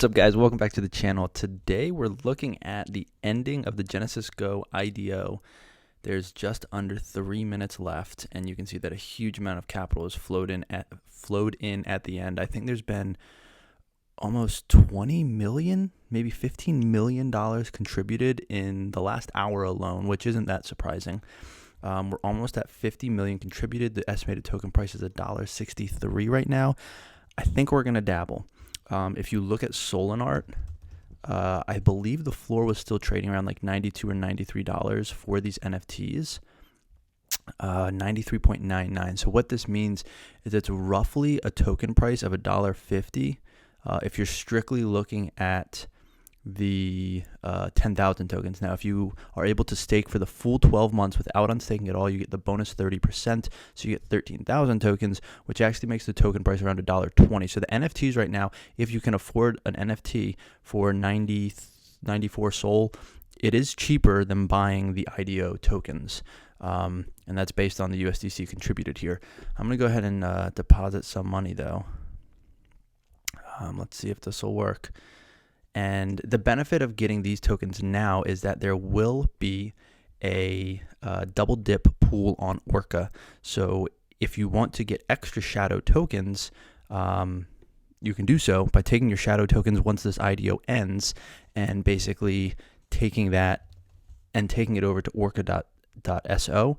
What's up, guys? Welcome back to the channel. Today we're looking at the ending of the GenesysGo IDO. There's just under 3 minutes left, and you can see that a huge amount of capital is flowed in at the end. I think there's been almost 20 million, maybe $15 million contributed in the last hour alone, which isn't that surprising. We're almost at 50 million contributed. The estimated token price is $1.63 right now. I think we're going to dabble. If you look at Solana, I believe the floor was still trading around like $92 or $93 for these NFTs, 93.99. So what this means is it's roughly a token price of $1.50. If you're strictly looking at the 10,000 tokens. Now, if you are able to stake for the full 12 months without unstaking at all, you get the bonus 30%. So you get 13,000 tokens, which actually makes the token price around $1.20. So the NFTs right now, if you can afford an NFT for 94 Sol, it is cheaper than buying the IDO tokens. And that's based on the USDC contributed here. I'm going to go ahead and deposit some money, though. Let's see if this will work. And the benefit of getting these tokens now is that there will be a double dip pool on Orca. So if you want to get extra shadow tokens, you can do so by taking your shadow tokens once this IDO ends and basically taking that and taking it over to orca.so.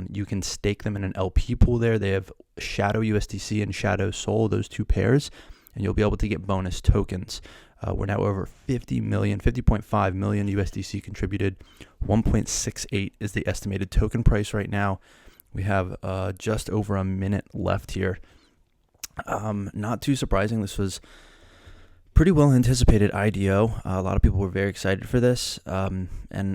You can stake them in an LP pool there. They have Shadow USDC and Shadow Sol, those two pairs, and you'll be able to get bonus tokens. We're now over 50.5 million USDC contributed. 1.68 is the estimated token price right now. We have just over a minute left here. Not too surprising. This was pretty well anticipated IDO. A lot of people were very excited for this. And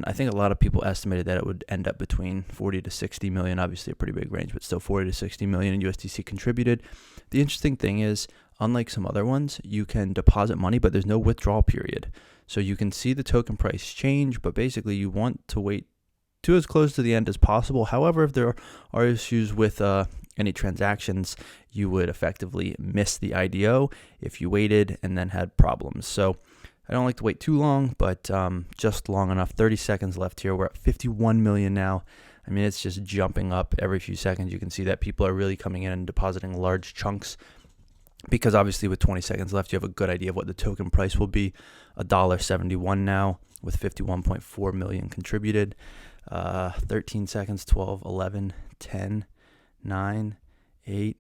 I think a lot of people estimated that it would end up between 40 to 60 million, obviously a pretty big range, but still 40 to 60 million in USDC contributed. The interesting thing is, unlike some other ones, you can deposit money, but there's no withdrawal period. So you can see the token price change, but basically you want to wait to as close to the end as possible. However, if there are issues with any transactions, you would effectively miss the IDO if you waited and then had problems. So I don't like to wait too long, but just long enough. 30 seconds left here. We're at 51 million now. I mean, it's just jumping up every few seconds. You can see that people are really coming in and depositing large chunks, because obviously with 20 seconds left, you have a good idea of what the token price will be. $1.71 now with 51.4 million contributed. 13 seconds, 12, 11, 10, 9, 8.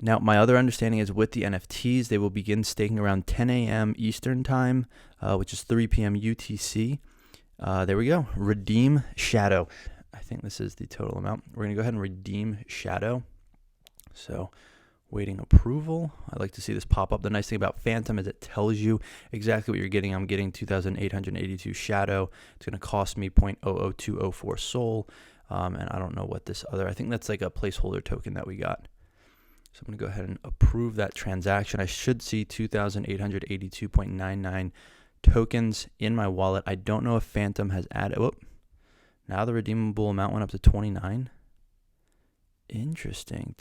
Now, my other understanding is with the NFTs, they will begin staking around 10 a.m. Eastern time, which is 3 p.m. UTC. There we go. Redeem Shadow. I think this is the total amount. We're going to go ahead and redeem Shadow. So waiting approval. I'd like to see this pop up. The nice thing about Phantom is it tells you exactly what you're getting. I'm getting 2,882 Shadow. It's going to cost me 0.00204 Sol. And I don't know what this other, I think that's like a placeholder token that we got. So I'm going to go ahead and approve that transaction. I should see 2,882.99 tokens in my wallet. I don't know if Phantom has added, now the redeemable amount went up to 29. Interesting.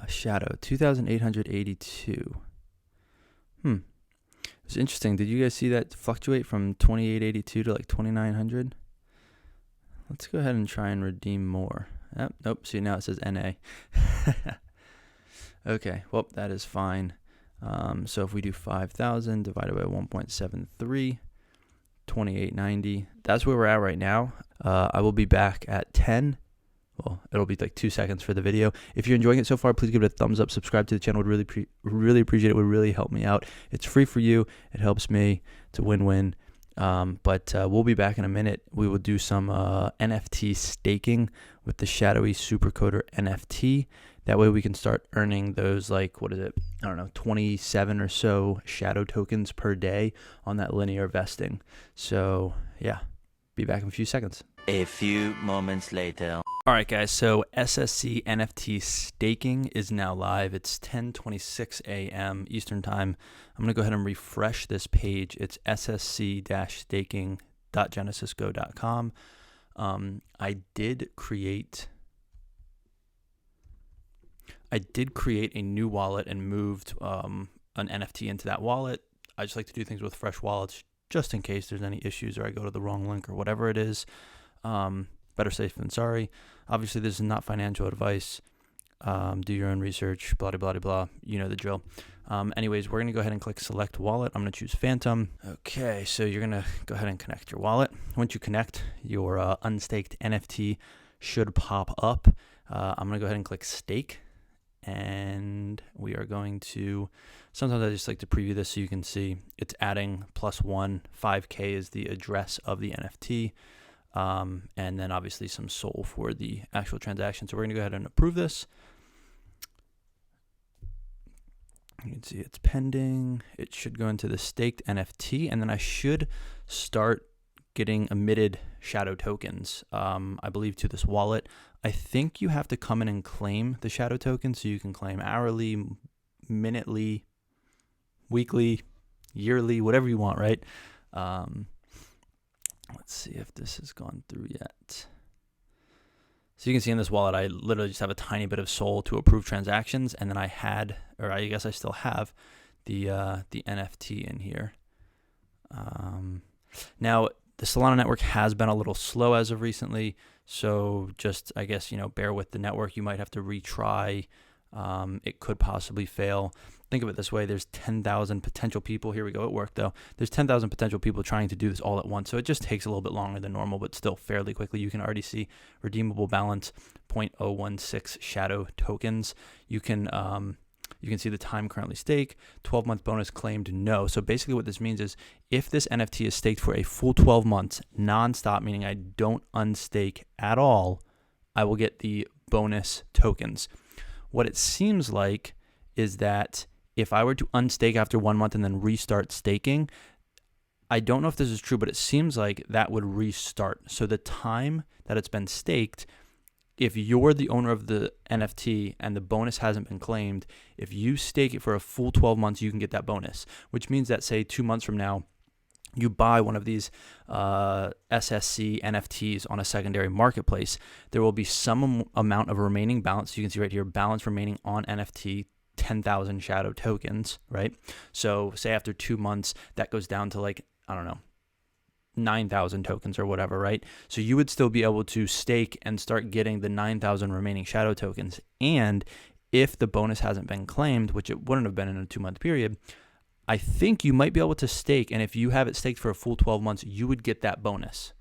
Shadow, 2,882. It's interesting. Did you guys see that fluctuate from 2,882 to like 2,900? Let's go ahead and try and redeem more. Nope. See, now it says NA. Okay. Well, that is fine. So if we do 5,000 divided by 1.73, 2,890. That's where we're at right now. I will be back at 10. Well, it'll be like 2 seconds for the video. If you're enjoying it so far, please give it a thumbs up. Subscribe to the channel. Would really appreciate it. Would really help me out. It's free for you. It helps me. It's a win-win. But we'll be back in a minute. We will do some NFT staking with the Shadowy Supercoder NFT. That way we can start earning those, like, what is it? I don't know, 27 or so shadow tokens per day on that linear vesting. So yeah, be back in a few seconds. A few moments later. All right, guys, so SSC NFT staking is now live. It's 10:26 a.m. Eastern time. I'm going to go ahead and refresh this page. It's ssc-staking.genesysgo.com. I did create I did create a new wallet and moved an NFT into that wallet. I just like to do things with fresh wallets just in case there's any issues or I go to the wrong link or whatever it is. Better safe than sorry. Obviously, this is not financial advice. Do your own research, blah, blah, blah, blah. You know the drill. Anyways, we're going to go ahead and click select wallet. I'm going to choose Phantom. Okay, so you're going to go ahead and connect your wallet. Once you connect, your unstaked NFT should pop up. I'm going to go ahead and click stake. And we are going to, sometimes I just like to preview this so you can see it's adding +1, 5K is the address of the NFT. And then obviously some SOL for the actual transaction. So we're going to go ahead and approve this. You can see it's pending. It should go into the staked NFT, and then I should start getting emitted shadow tokens, I believe, to this wallet. I think you have to come in and claim the shadow token, so you can claim hourly, minutely, weekly, yearly, whatever you want, right? Let's see if this has gone through yet. So you can see in this wallet, I literally just have a tiny bit of SOL to approve transactions, and then I had, or I guess I still have, the NFT in here. Now, the Solana network has been a little slow as of recently, so just, I guess, bear with the network. You might have to retry. It could possibly fail. Think of it this way. There's 10,000 potential people. Here we go. It worked, though. There's 10,000 potential people trying to do this all at once, so it just takes a little bit longer than normal, but still fairly quickly. You can already see redeemable balance, 0.016 shadow tokens. You can see the time currently staked, 12-month bonus claimed no. So basically what this means is if this NFT is staked for a full 12 months, nonstop, meaning I don't unstake at all, I will get the bonus tokens. What it seems like is that if I were to unstake after 1 month and then restart staking, I don't know if this is true, but it seems like that would restart. So the time that it's been staked, if you're the owner of the NFT and the bonus hasn't been claimed, if you stake it for a full 12 months, you can get that bonus, which means that, say, 2 months from now, you buy one of these SSC NFTs on a secondary marketplace, there will be some amount of remaining balance. You can see right here, balance remaining on NFT, 10,000 shadow tokens, right? So say after 2 months, that goes down to like, I don't know, 9,000 tokens or whatever, right? So you would still be able to stake and start getting the 9,000 remaining shadow tokens. And if the bonus hasn't been claimed, which it wouldn't have been in a 2-month period, I think you might be able to stake. And if you have it staked for a full 12 months, you would get that bonus.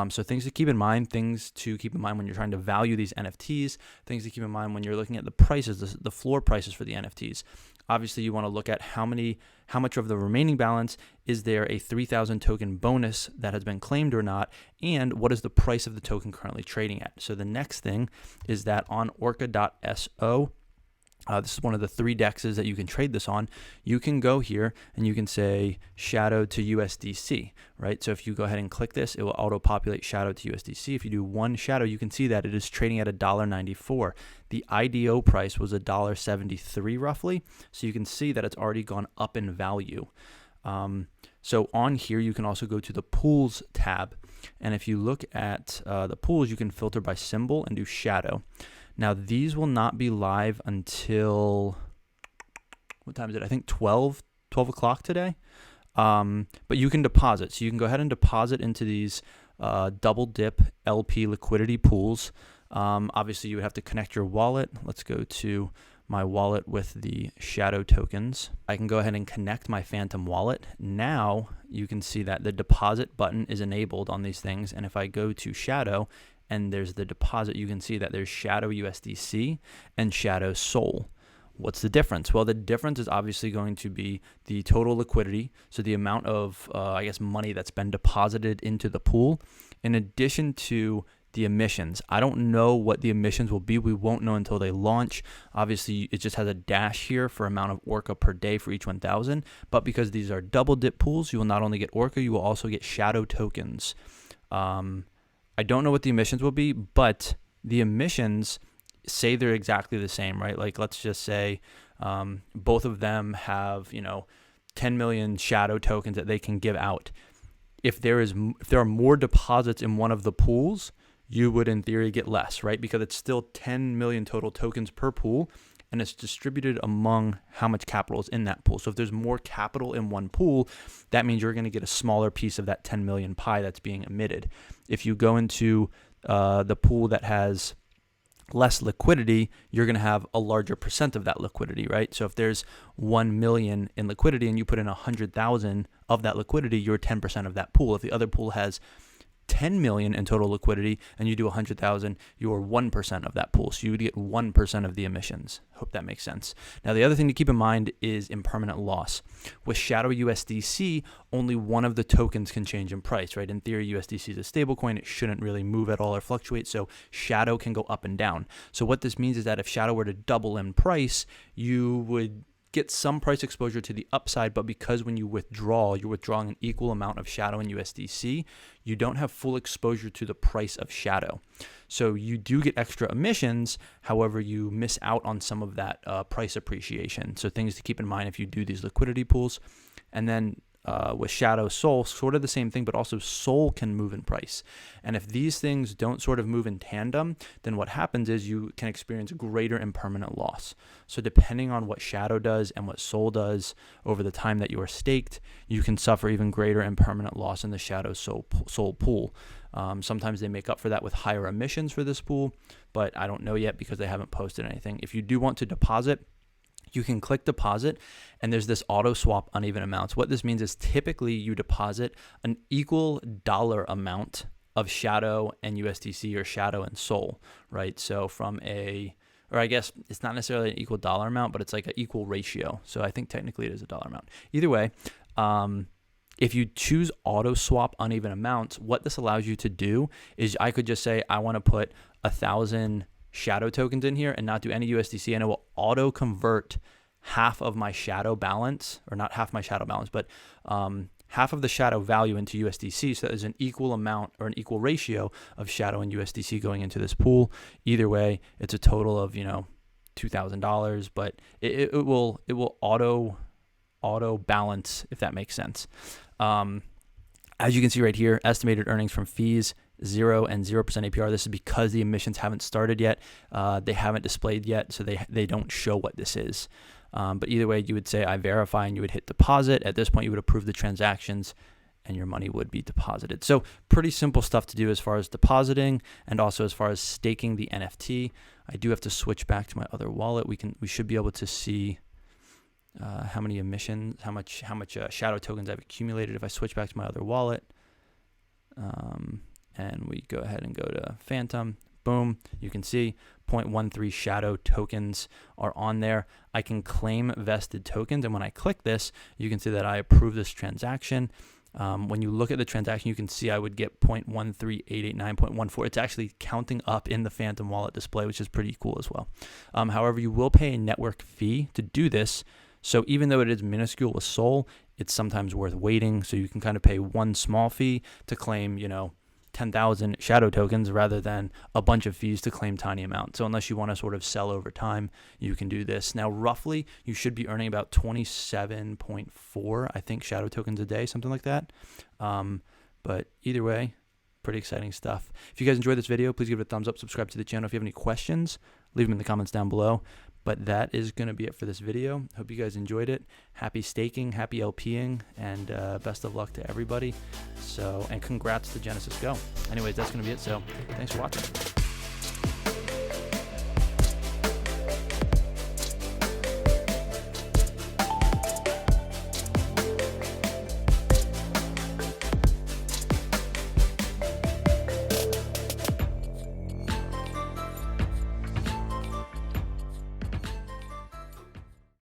So things to keep in mind when you're trying to value these NFTs, things to keep in mind when you're looking at the prices, the floor prices for the NFTs. Obviously, you want to look at how much of the remaining balance is there a 3,000 token bonus that has been claimed or not, and what is the price of the token currently trading at. So the next thing is that on orca.so, this is one of the 3 dexes that you can trade this on. You can go here and you can say shadow to USDC, right? So if you go ahead and click this, it will auto-populate shadow to USDC. If you do one shadow, you can see that it is trading at $1.94. The IDO price was $1.73 roughly. So you can see that it's already gone up in value. So on here, you can also go to the pools tab. And if you look at the pools, you can filter by symbol and do shadow. Now, these will not be live until, what time is it? I think 12 o'clock today. But you can deposit. So you can go ahead and deposit into these double dip LP liquidity pools. Obviously, you would have to connect your wallet. Let's go to my wallet with the shadow tokens. I can go ahead and connect my Phantom wallet. Now, you can see that the deposit button is enabled on these things. And if I go to shadow, and there's the deposit, you can see that there's shadow USDC and shadow SOL. What's the difference? Well, the difference is obviously going to be the total liquidity, so the amount of, money that's been deposited into the pool, in addition to the emissions. I don't know what the emissions will be. We won't know until they launch. Obviously, it just has a dash here for amount of Orca per day for each 1,000, but because these are double dip pools, you will not only get Orca, you will also get shadow tokens. I don't know what the emissions will be, but the emissions say they're exactly the same, right? Like, let's just say both of them have, 10 million shadow tokens that they can give out. If there are more deposits in one of the pools, you would in theory get less, right? Because it's still 10 million total tokens per pool. and it's distributed among how much capital is in that pool. So if there's more capital in one pool, that means you're going to get a smaller piece of that 10 million pie that's being emitted. If you go into the pool that has less liquidity, you're going to have a larger percent of that liquidity, right? So if there's 1 million in liquidity and you put in 100,000 of that liquidity, you're 10% of that pool. If the other pool has 10 million in total liquidity and you do 100,000, you're 1% of that pool. So you would get 1% of the emissions. Hope that makes sense. Now, the other thing to keep in mind is impermanent loss. With Shadow USDC, only one of the tokens can change in price, right? In theory, USDC is a stable coin. It shouldn't really move at all or fluctuate. So Shadow can go up and down. So what this means is that if Shadow were to double in price, you would get some price exposure to the upside, but because when you withdraw, you're withdrawing an equal amount of Shadow and USDC, you don't have full exposure to the price of Shadow. So you do get extra emissions, however, you miss out on some of that price appreciation. So things to keep in mind if you do these liquidity pools. And then with Shadow, Sol, sort of the same thing, but also Sol can move in price. And if these things don't sort of move in tandem, then what happens is you can experience greater impermanent loss. So depending on what Shadow does and what Sol does over the time that you are staked, you can suffer even greater impermanent loss in the Shadow Sol pool. Sometimes they make up for that with higher emissions for this pool, but I don't know yet because they haven't posted anything. If you do want to deposit, you can click deposit and there's this auto swap uneven amounts. What this means is typically you deposit an equal dollar amount of Shadow and USDC or Shadow and Sol, right? So or I guess it's not necessarily an equal dollar amount, but it's like an equal ratio. So I think technically it is a dollar amount. Either way, if you choose auto swap uneven amounts, what this allows you to do is I could just say, I want to put 1,000 Shadow tokens in here and not do any USDC, and it will auto convert half of my Shadow balance, or not half my Shadow balance, but half of the Shadow value into USDC. So there's an equal amount or an equal ratio of Shadow and USDC going into this pool. Either way, it's a total of $2,000, but it will auto balance, if that makes sense. As you can see right here, estimated earnings from fees, 0 and 0% APR. This is because the emissions haven't started yet. They haven't displayed yet, so they don't show what this is. But either way, you would say I verify and you would hit deposit. At this point, you would approve the transactions and your money would be deposited. So pretty simple stuff to do as far as depositing and also as far as staking the NFT. I do have to switch back to my other wallet. We should be able to see how many emissions, how much Shadow tokens I've accumulated if I switch back to my other wallet. And we go ahead and go to Phantom. Boom. You can see 0.13 Shadow tokens are on there. I can claim vested tokens. And when I click this, you can see that I approve this transaction. When you look at the transaction, you can see I would get 0.13889.14. It's actually counting up in the Phantom wallet display, which is pretty cool as well. However, you will pay a network fee to do this. So even though it is minuscule with Sol, it's sometimes worth waiting. So you can kind of pay one small fee to claim, 10,000 Shadow tokens rather than a bunch of fees to claim tiny amounts. So unless you want to sort of sell over time, you can do this. Now, roughly, you should be earning about 27.4, I think, Shadow tokens a day, something like that. But either way, pretty exciting stuff. If you guys enjoyed this video, please give it a thumbs up, subscribe to the channel. If you have any questions, leave them in the comments down below. But that is going to be it for this video. Hope you guys enjoyed it. Happy staking, happy LPing, and best of luck to everybody. And congrats to GenesysGo. Anyways, that's going to be it. So thanks for watching.